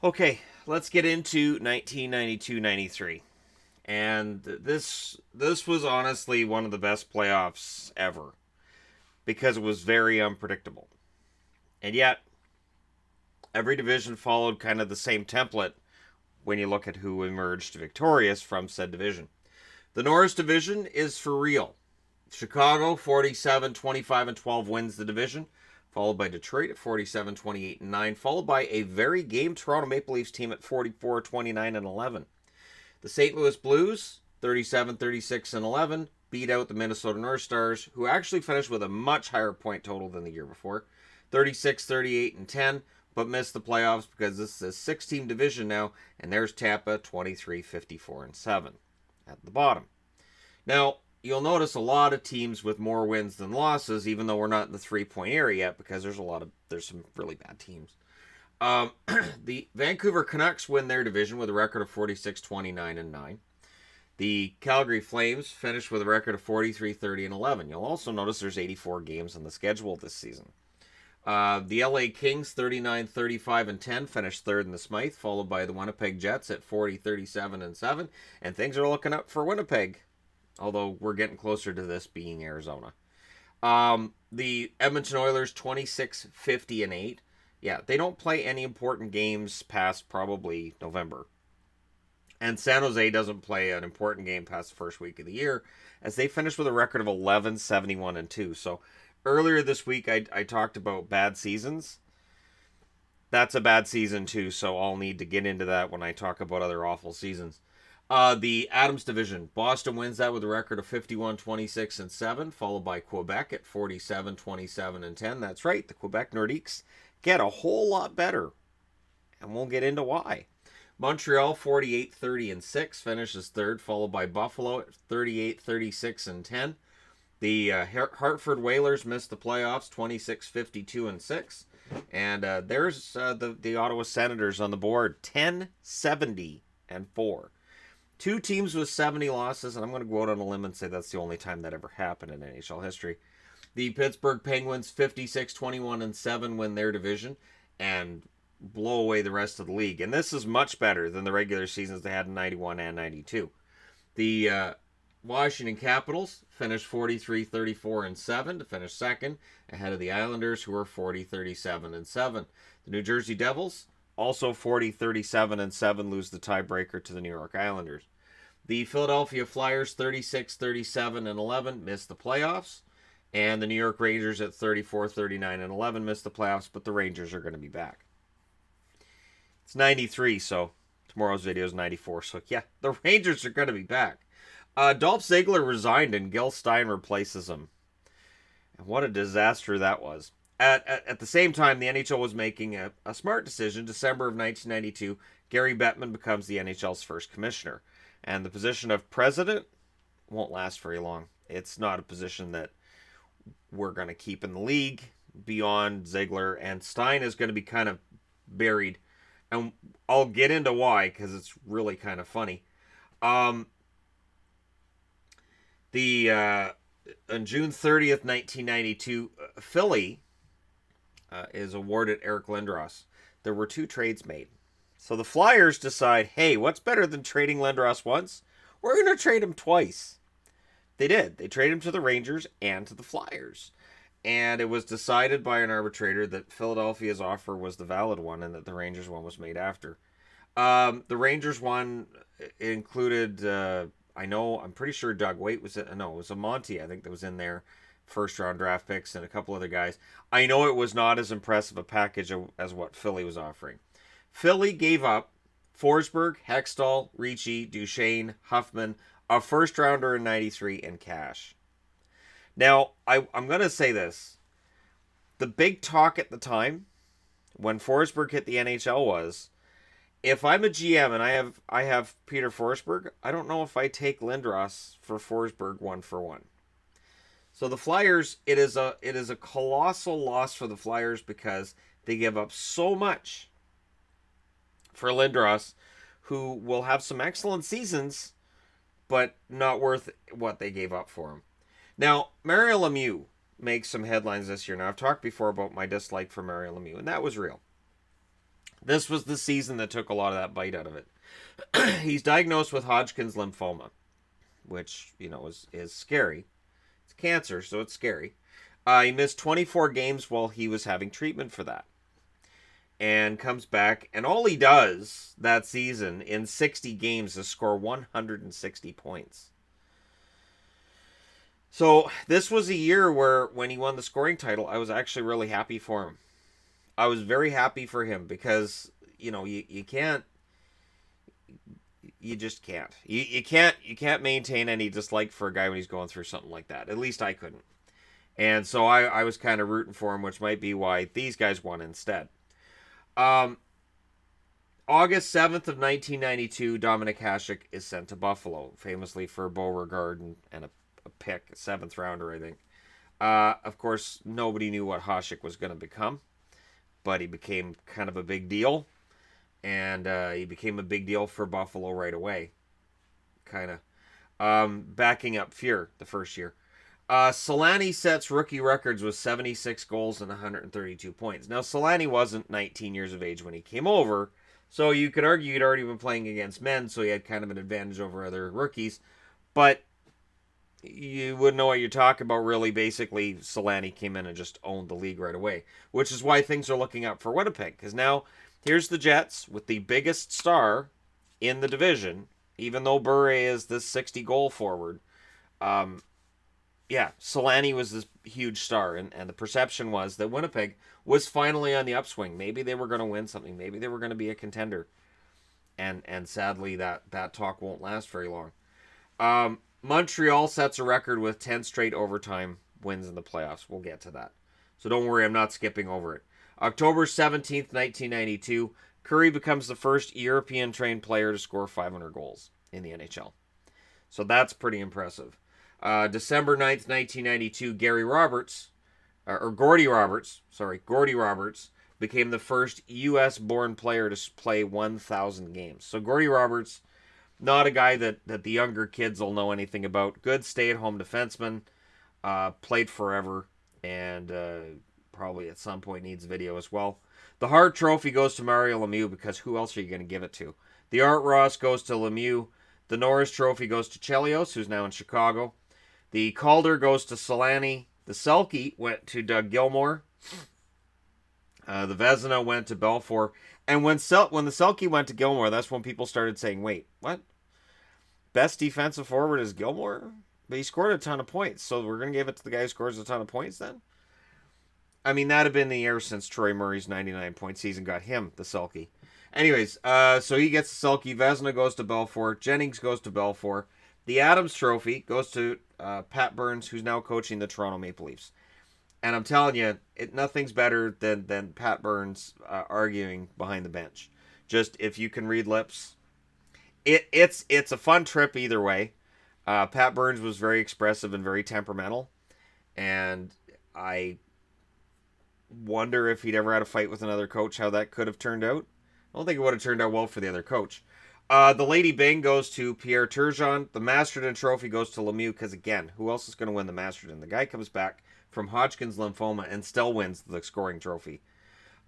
Okay, let's get into 1992-93. And this was honestly one of the best playoffs ever because it was very unpredictable. And yet, every division followed kind of the same template when you look at who emerged victorious from said division. The Norris division is for real. Chicago 47-25-12 wins the division, followed by Detroit at 47-28-9, followed by a very game Toronto Maple Leafs team at 44-29-11. The St. Louis Blues 37-36-11 beat out the Minnesota North Stars, who actually finished with a much higher point total than the year before, 36-38-10, but missed the playoffs because this is a six-team division now, and there's Tampa 23-54-7 at the bottom. Now, you'll notice a lot of teams with more wins than losses, even though we're not in the 3-point area yet, because there's some really bad teams. The Vancouver Canucks win their division with a record of 46-29-9. The Calgary Flames finish with a record of 43-30-11. You'll also notice there's 84 games on the schedule this season. The LA Kings 39-35-10 finished third in the Smythe, followed by the Winnipeg Jets at 40-37-7, and things are looking up for Winnipeg, although we're getting closer to this being Arizona. The Edmonton Oilers 26-50-8. Yeah, they don't play any important games past probably November. And San Jose doesn't play an important game past the first week of the year, as they finished with a record of 11-71-2. So earlier this week, I talked about bad seasons. That's a bad season too, so I'll need to get into that when I talk about other awful seasons. The Adams division, Boston wins that with a record of 51-26-7, followed by Quebec at 47-27-10. That's right, the Quebec Nordiques get a whole lot better, and we'll get into why. Montreal 48-30-6 finishes third, followed by Buffalo at 38-36-10. The Hartford Whalers missed the playoffs 26-52-6. And there's the Ottawa Senators on the board 10-70-4. Two teams with 70 losses, and I'm going to go out on a limb and say that's the only time that ever happened in NHL history. The Pittsburgh Penguins 56-21-7 win their division and blow away the rest of the league. And this is much better than the regular seasons they had in 91 and 92. The Washington Capitals finished 43-34-7 to finish second, ahead of the Islanders, who were 40-37-7. The New Jersey Devils, also 40-37-7, lose the tiebreaker to the New York Islanders. The Philadelphia Flyers 36-37-11 missed the playoffs, and the New York Rangers at 34-39-11 missed the playoffs, but the Rangers are going to be back. It's 93, so tomorrow's video is 94, so yeah, the Rangers are going to be back. Dolph Ziggler resigned and Gil Stein replaces him. And what a disaster that was. At the same time, the NHL was making a smart decision. December of 1992, Gary Bettman becomes the NHL's first commissioner. And the position of president won't last very long. It's not a position that we're going to keep in the league beyond Ziegler, and Stein is going to be kind of buried. And I'll get into why, because it's really kind of funny. On June 30th, 1992, Philly is awarded Eric Lindros. There were two trades made. So the Flyers decide, hey, what's better than trading Lindros once? We're going to trade him twice. They did. They traded him to the Rangers and to the Flyers. And it was decided by an arbitrator that Philadelphia's offer was the valid one and that the Rangers one was made after. The Rangers one included, I'm pretty sure Doug Waite was it. No, it was a Monty, I think, that was in there. First round draft picks and a couple other guys. I know it was not as impressive a package as what Philly was offering. Philly gave up Forsberg, Hextall, Ricci, Duchesne, Huffman, a first rounder in 93, and cash. Now, I'm going to say this. The big talk at the time, when Forsberg hit the NHL, was, if I'm a GM and I have Peter Forsberg, I don't know if I take Lindros for Forsberg 1-for-1. So the Flyers, it is a colossal loss for the Flyers because they give up so much for Lindros, who will have some excellent seasons, but not worth what they gave up for him. Now, Mario Lemieux makes some headlines this year. Now, I've talked before about my dislike for Mario Lemieux, and that was real. This was the season that took a lot of that bite out of it. He's diagnosed with Hodgkin's lymphoma, which, is scary. It's cancer, so it's scary. He missed 24 games while he was having treatment for that. And comes back, and all he does that season in 60 games is score 160 points. So this was a year where, when he won the scoring title, I was actually really happy for him. I was very happy for him because, you can't, you just can't. You can't maintain any dislike for a guy when he's going through something like that. At least I couldn't. And so I was kind of rooting for him, which might be why these guys won instead. August 7th of 1992, Dominik Hasek is sent to Buffalo, famously for Beauregard and a pick, a 7th rounder, I think. Of course, nobody knew what Hasek was going to become, but he became kind of a big deal, and he became a big deal for Buffalo right away, kind of. Backing up Fuhr the first year. Solani sets rookie records with 76 goals and 132 points. Now, Solani wasn't 19 years of age when he came over, so you could argue he'd already been playing against men, so he had kind of an advantage over other rookies. But you wouldn't know what you're talking about, really. Basically, Solani came in and just owned the league right away, which is why things are looking up for Winnipeg. Because now, here's the Jets with the biggest star in the division, even though Bure is this 60-goal forward. Solani was this huge star, and the perception was that Winnipeg was finally on the upswing. Maybe they were going to win something. Maybe they were going to be a contender. And sadly, that talk won't last very long. Montreal sets a record with 10 straight overtime wins in the playoffs. We'll get to that. So don't worry, I'm not skipping over it. October 17th, 1992, Curry becomes the first European-trained player to score 500 goals in the NHL. So that's pretty impressive. December 9th, 1992, Gordy Roberts became the first U.S.-born player to play 1,000 games. So Gordy Roberts, not a guy that the younger kids will know anything about. Good stay-at-home defenseman, played forever, and probably at some point needs video as well. The Hart Trophy goes to Mario Lemieux, because who else are you going to give it to? The Art Ross goes to Lemieux. The Norris Trophy goes to Chelios, who's now in Chicago. The Calder goes to Solani. The Selke went to Doug Gilmour. The Vezina went to Belfour. And when the Selke went to Gilmour, that's when people started saying, wait, what? Best defensive forward is Gilmour? But he scored a ton of points, so we're going to give it to the guy who scores a ton of points then? I mean, that had been the year since Troy Murray's 99-point season got him the Selke. Anyways, so he gets the Selke. Vezina goes to Belfour. Jennings goes to Belfour. The Adams Trophy goes to Pat Burns, who's now coaching the Toronto Maple Leafs. And I'm telling you, nothing's better than Pat Burns arguing behind the bench. Just, if you can read lips, it's a fun trip either way. Pat Burns was very expressive and very temperamental. And I wonder if he'd ever had a fight with another coach, how that could have turned out. I don't think it would have turned out well for the other coach. The Lady Byng goes to Pierre Turgeon. The Masterton Trophy goes to Lemieux, because, again, who else is going to win the Masterton? The guy comes back from Hodgkin's lymphoma and still wins the scoring trophy.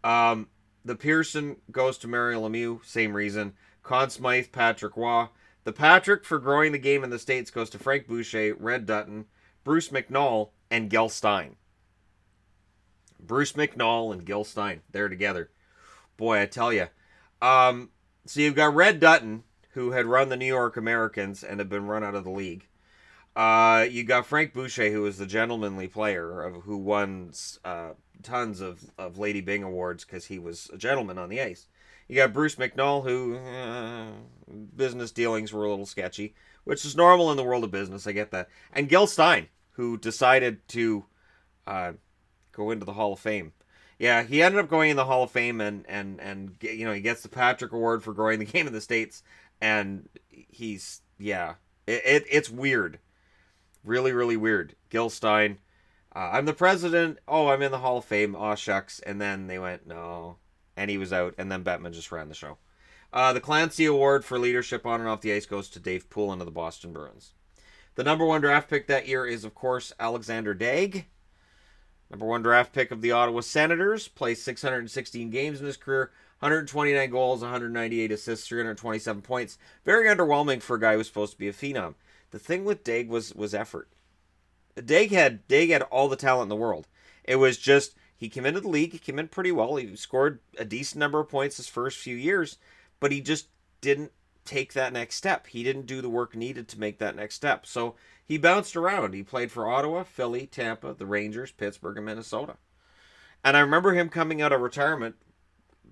The Pearson goes to Mario Lemieux, same reason. Conn Smythe, Patrick Waugh. The Patrick for growing the game in the States goes to Frank Boucher, Red Dutton, Bruce McNall, and Gil Stein. Bruce McNall and Gil Stein, they're together. Boy, I tell you. So you've got Red Dutton, who had run the New York Americans and had been run out of the league. You got Frank Boucher, who was the gentlemanly player who won tons of Lady Byng awards because he was a gentleman on the ice. You got Bruce McNall, who business dealings were a little sketchy, which is normal in the world of business. I get that. And Gil Stein, who decided to go into the Hall of Fame. Yeah, he ended up going in the Hall of Fame, and he gets the Patrick Award for growing the game in the States, and it's weird. Really, really weird. Gil Stein, I'm the president. Oh, I'm in the Hall of Fame. Aw, shucks. And then they went, no. And he was out, and then Bettman just ran the show. The Clancy Award for leadership on and off the ice goes to Dave Poulin of the Boston Bruins. The number one draft pick that year is, of course, Alexander Daigle. Number one draft pick of the Ottawa Senators. Plays 616 games in his career. 129 goals, 198 assists, 327 points. Very underwhelming for a guy who was supposed to be a phenom. The thing with Daig was effort. Daig had all the talent in the world. It was just he came into the league, he came in pretty well. He scored a decent number of points his first few years, but he just didn't take that next step. He didn't do the work needed to make that next step. So he bounced around. He played for Ottawa, Philly, Tampa, the Rangers, Pittsburgh, and Minnesota. And I remember him coming out of retirement,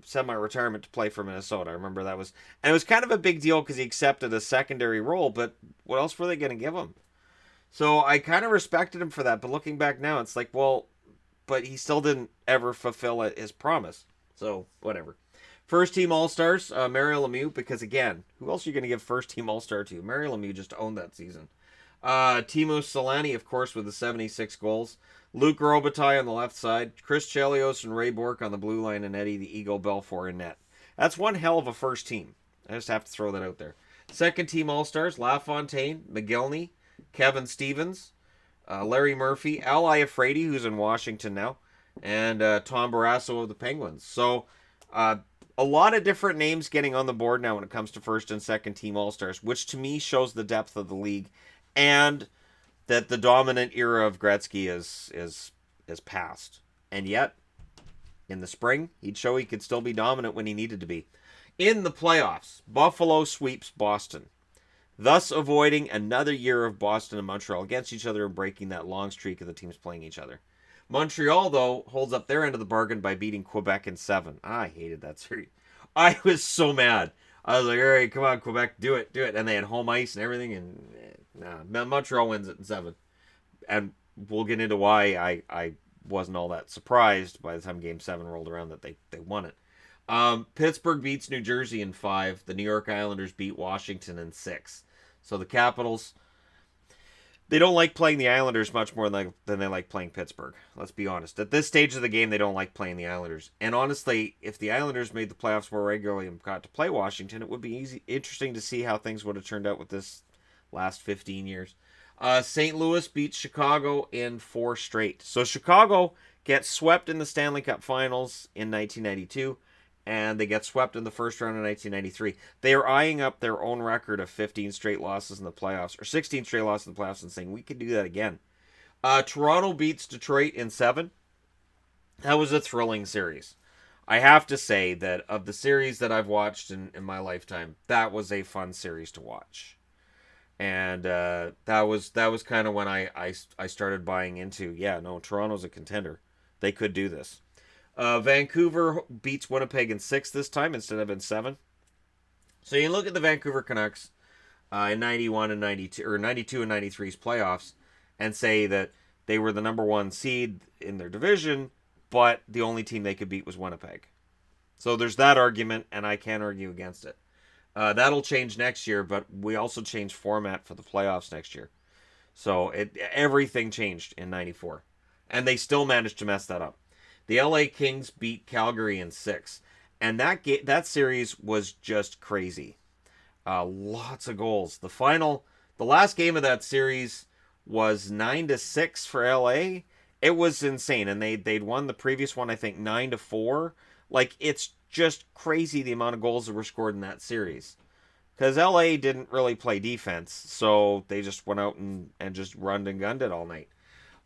semi-retirement, to play for Minnesota. I remember that was, and it was kind of a big deal because he accepted a secondary role. But what else were they going to give him? So I kind of respected him for that. But looking back now, it's like, well, but he still didn't ever fulfill his promise. So whatever. First team All Stars, Mario Lemieux, because again, who else are you going to give first team All Star to? Mario Lemieux just owned that season. Timo Solani, of course, with the 76 goals. Luke Robitaille on the left side. Chris Chelios and Ray Bourque on the blue line, and Eddie the Eagle Belfour in net. That's one hell of a first team. I just have to throw that out there. Second team All-Stars, LaFontaine, McGillney, Kevin Stevens, Larry Murphy, Al Iafrate, who's in Washington now, and Tom Barrasso of the Penguins. So a lot of different names getting on the board now when it comes to first and second team All-Stars, which to me shows the depth of the league and that the dominant era of Gretzky is past. And yet, in the spring, he'd show he could still be dominant when he needed to be. In the playoffs, Buffalo sweeps Boston, thus avoiding another year of Boston and Montreal against each other and breaking that long streak of the teams playing each other. Montreal, though, holds up their end of the bargain by beating Quebec in 7. I hated that series. I was so mad. I was like, all right, come on, Quebec, do it. And they had home ice and everything, and Montreal wins it in 7. And we'll get into why I wasn't all that surprised by the time Game 7 rolled around that they won it. Pittsburgh beats New Jersey in 5. The New York Islanders beat Washington in 6. So the Capitals, they don't like playing the Islanders much more than they like playing Pittsburgh. Let's be honest. At this stage of the game, they don't like playing the Islanders. And honestly, if the Islanders made the playoffs more regularly and got to play Washington, it would be interesting to see how things would have turned out with this last 15 years. St. Louis beats Chicago in 4 straight. So Chicago gets swept in the Stanley Cup Finals in 1992, and they get swept in the first round in 1993. They are eyeing up their own record of 15 straight losses in the playoffs, or 16 straight losses in the playoffs, and saying we could do that again. Toronto beats Detroit in 7. That was a thrilling series. I have to say that of the series that I've watched in my lifetime, that was a fun series to watch. And that was kind of when I started buying into, Toronto's a contender. They could do this. Vancouver beats Winnipeg in 6 this time instead of in 7. So you look at the Vancouver Canucks in 91 and 92, or 92 and 93's playoffs, and say that they were the number 1 seed in their division, but the only team they could beat was Winnipeg. So there's that argument, and I can't argue against it. That'll change next year, but we also changed format for the playoffs next year. So everything changed in 94. And they still managed to mess that up. The LA Kings beat Calgary in 6. And that series was just crazy. Lots of goals. The last game of that series was 9-6 for LA. It was insane. And they'd won the previous one, I think, 9-4. Like, it's just crazy the amount of goals that were scored in that series. Because LA didn't really play defense, so they just went out and just runned and gunned it all night.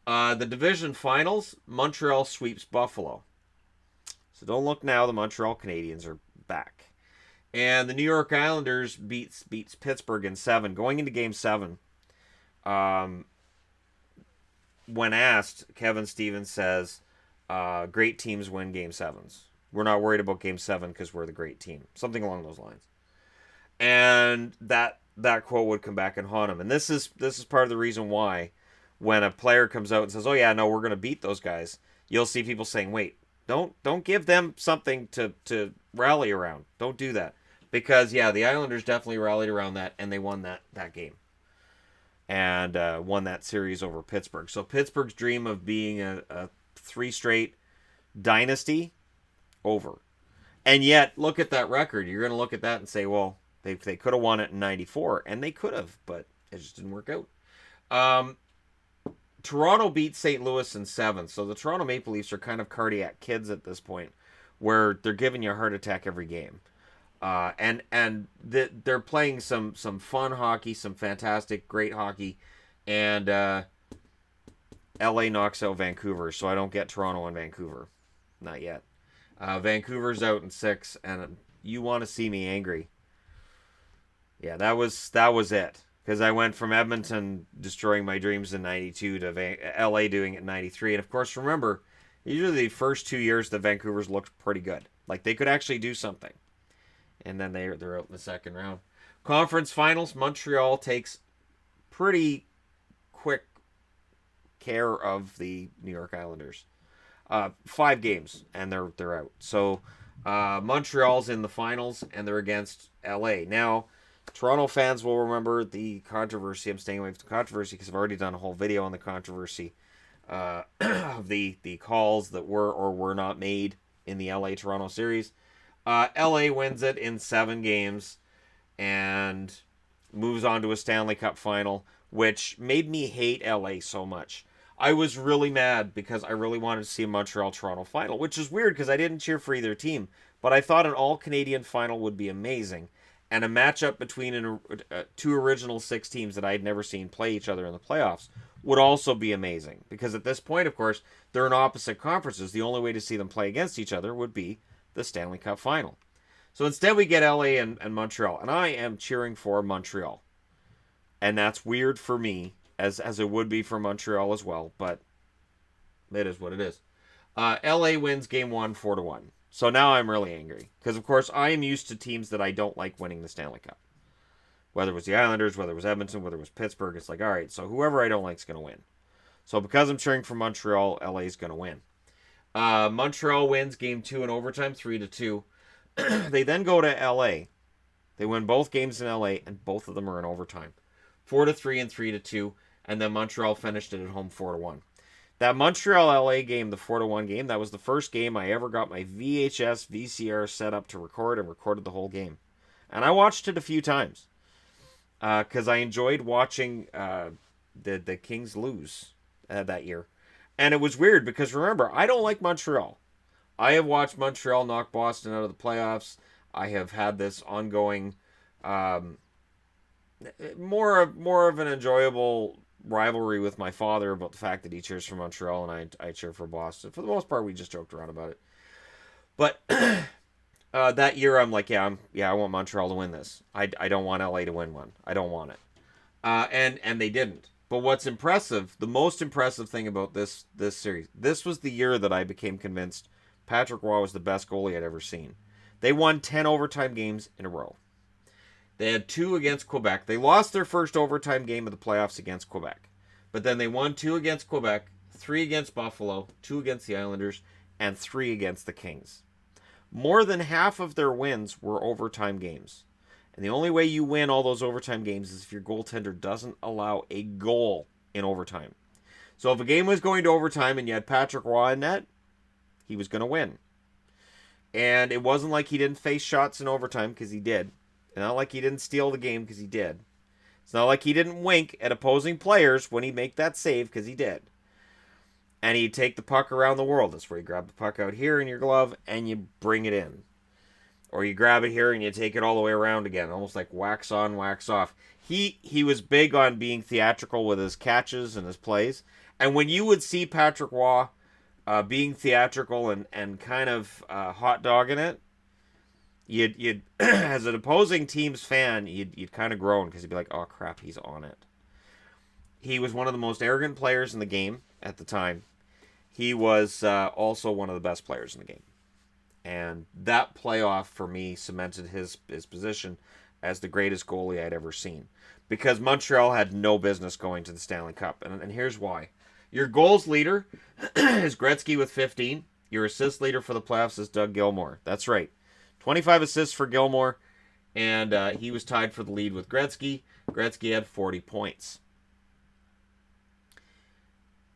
The division finals, Montreal sweeps Buffalo. So don't look now, the Montreal Canadiens are back. And the New York Islanders beats Pittsburgh in 7. Going into Game 7, when asked, Kevin Stevens says, great teams win Game 7s. We're not worried about Game 7 because we're the great team. Something along those lines. And that quote would come back and haunt him. And this is part of the reason why when a player comes out and says, oh yeah, no, we're going to beat those guys, you'll see people saying, wait, don't give them something to rally around. Don't do that. Because, yeah, the Islanders definitely rallied around that, and they won that game. And won that series over Pittsburgh. So Pittsburgh's dream of being a 3 straight dynasty, over. And yet, look at that record. You're going to look at that and say, well, they could have won it in 94, and they could have, but it just didn't work out. Toronto beat St. Louis in 7, so the Toronto Maple Leafs are kind of cardiac kids at this point, where they're giving you a heart attack every game. They're playing some fun hockey, some fantastic, great hockey, and LA knocks out Vancouver, so I don't get Toronto and Vancouver, not yet. Vancouver's out in 6, and you want to see me angry? Yeah, that was it. Because I went from Edmonton destroying my dreams in '92 to LA doing it in '93, and of course, remember, usually the first 2 years the Vancouver's looked pretty good, like they could actually do something, and then they're out in the second round. Conference finals, Montreal takes pretty quick care of the New York Islanders. 5 games and they're out. So Montreal's in the finals and they're against LA. Now, Toronto fans will remember the controversy. I'm staying away from the controversy because I've already done a whole video on the controversy of the calls that were or were not made in the LA Toronto series. LA wins it in 7 games and moves on to a Stanley Cup final, which made me hate LA so much. I was really mad because I really wanted to see a Montreal-Toronto final, which is weird because I didn't cheer for either team, but I thought an all-Canadian final would be amazing, and a matchup between 2 original 6 teams that I had never seen play each other in the playoffs would also be amazing, because at this point, of course, they're in opposite conferences. The only way to see them play against each other would be the Stanley Cup final. So instead we get LA and Montreal, and I am cheering for Montreal. And that's weird for me, as it would be for Montreal as well, but it is what it is. LA wins game 1 4-1. So now I'm really angry because, of course, I am used to teams that I don't like winning the Stanley Cup. Whether it was the Islanders, whether it was Edmonton, whether it was Pittsburgh, it's like, all right, so whoever I don't like is going to win. So because I'm cheering for Montreal, LA is going to win. Montreal wins game 2 in overtime, 3-2. They then go to LA. They win both games in LA, and both of them are in overtime. 4-3 and 3-2, and then Montreal finished it at home 4-1. That Montreal LA game, the 4-1 game, that was the first game I ever got my VHS VCR set up to record and recorded the whole game. And I watched it a few times because I enjoyed watching the Kings lose that year. And it was weird because, remember, I don't like Montreal. I have watched Montreal knock Boston out of the playoffs. I have had this ongoing, more of an enjoyable rivalry with my father about the fact that he cheers for Montreal and I cheer for Boston. For the most part, we just joked around about it. But that year, I'm like, I want Montreal to win this. I don't want LA to win one. I don't want it. And they didn't. But what's impressive, the most impressive thing about this series, this was the year that I became convinced Patrick Roy was the best goalie I'd ever seen. They won 10 overtime games in a row. They had 2 against Quebec. They lost their first overtime game of the playoffs against Quebec. But then they won 2 against Quebec, 3 against Buffalo, 2 against the Islanders, and 3 against the Kings. More than half of their wins were overtime games. And the only way you win all those overtime games is if your goaltender doesn't allow a goal in overtime. So if a game was going to overtime and you had Patrick Roy in net, he was going to win. And it wasn't like he didn't face shots in overtime, because he did. It's not like he didn't steal the game, because he did. It's not like he didn't wink at opposing players when he'd make that save, because he did. And he'd take the puck around the world. That's where you grab the puck out here in your glove and you bring it in. Or you grab it here and you take it all the way around again, almost like wax on, wax off. He was big on being theatrical with his catches and his plays. And when you would see Patrick Roy being theatrical and kind of hot dogging it, you'd as an opposing team's fan, you'd kind of groan because you'd be like, oh crap, he's on it. He was one of the most arrogant players in the game at the time. He was also one of the best players in the game. And that playoff, for me, cemented his position as the greatest goalie I'd ever seen. Because Montreal had no business going to the Stanley Cup. And here's why. Your goals leader is Gretzky with 15. Your assist leader for the playoffs is Doug Gilmour. That's right. 25 assists for Gilmour. And he was tied for the lead with Gretzky. Gretzky had 40 points.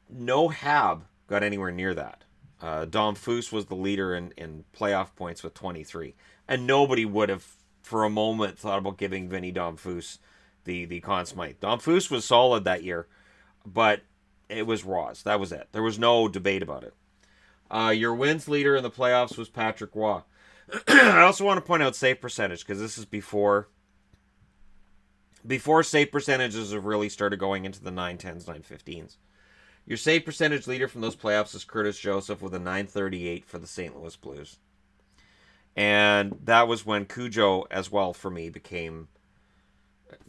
No Hab got anywhere near that. Dom Foose was the leader in playoff points with 23. And nobody would have, for a moment, thought about giving Vinny Dom Foose the Conn Smythe. Dom Foose was solid that year, but it was Ross. That was it. There was no debate about it. Your wins leader in the playoffs was Patrick Roy. I also want to point out save percentage because this is before save percentages have really started going into the 910s, 915s. Your save percentage leader from those playoffs is Curtis Joseph with a 938 for the St. Louis Blues. And that was when Cujo, as well, for me, became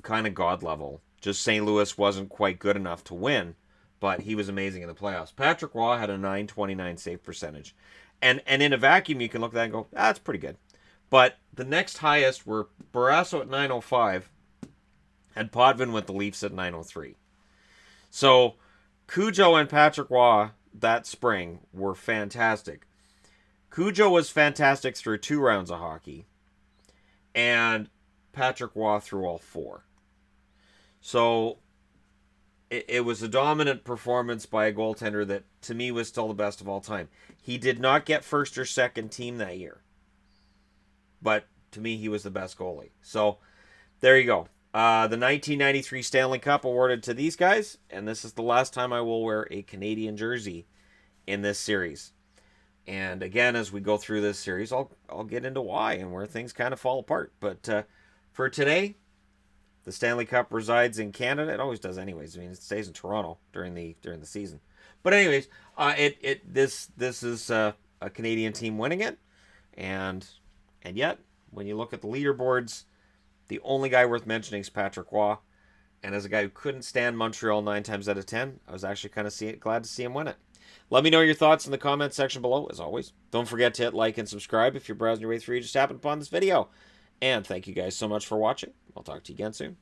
kind of god level. Just St. Louis wasn't quite good enough to win, but he was amazing in the playoffs. Patrick Roy had a 929 save percentage. And in a vacuum, you can look at that and go, that's pretty good. But the next highest were Barrasso at 905 and Potvin with the Leafs at 903. So Cujo and Patrick Roy that spring were fantastic. Cujo was fantastic through 2 rounds of hockey, and Patrick Roy through all 4. So it was a dominant performance by a goaltender that, to me, was still the best of all time. He did not get first or second team that year, but to me, he was the best goalie. So there you go. The 1993 Stanley Cup awarded to these guys, and this is the last time I will wear a Canadian jersey in this series. And again, as we go through this series, I'll get into why and where things kind of fall apart. But for today, the Stanley Cup resides in Canada. It always does, anyways. I mean, it stays in Toronto during the season. But anyways, this is a Canadian team winning it, and yet when you look at the leaderboards, the only guy worth mentioning is Patrick Roy. And as a guy who couldn't stand Montreal 9 times out of 10, I was actually kind of glad to see him win it. Let me know your thoughts in the comments section below, as always. Don't forget to hit like and subscribe if you're browsing your way through. You just happened upon this video. And thank you guys so much for watching. I'll talk to you again soon.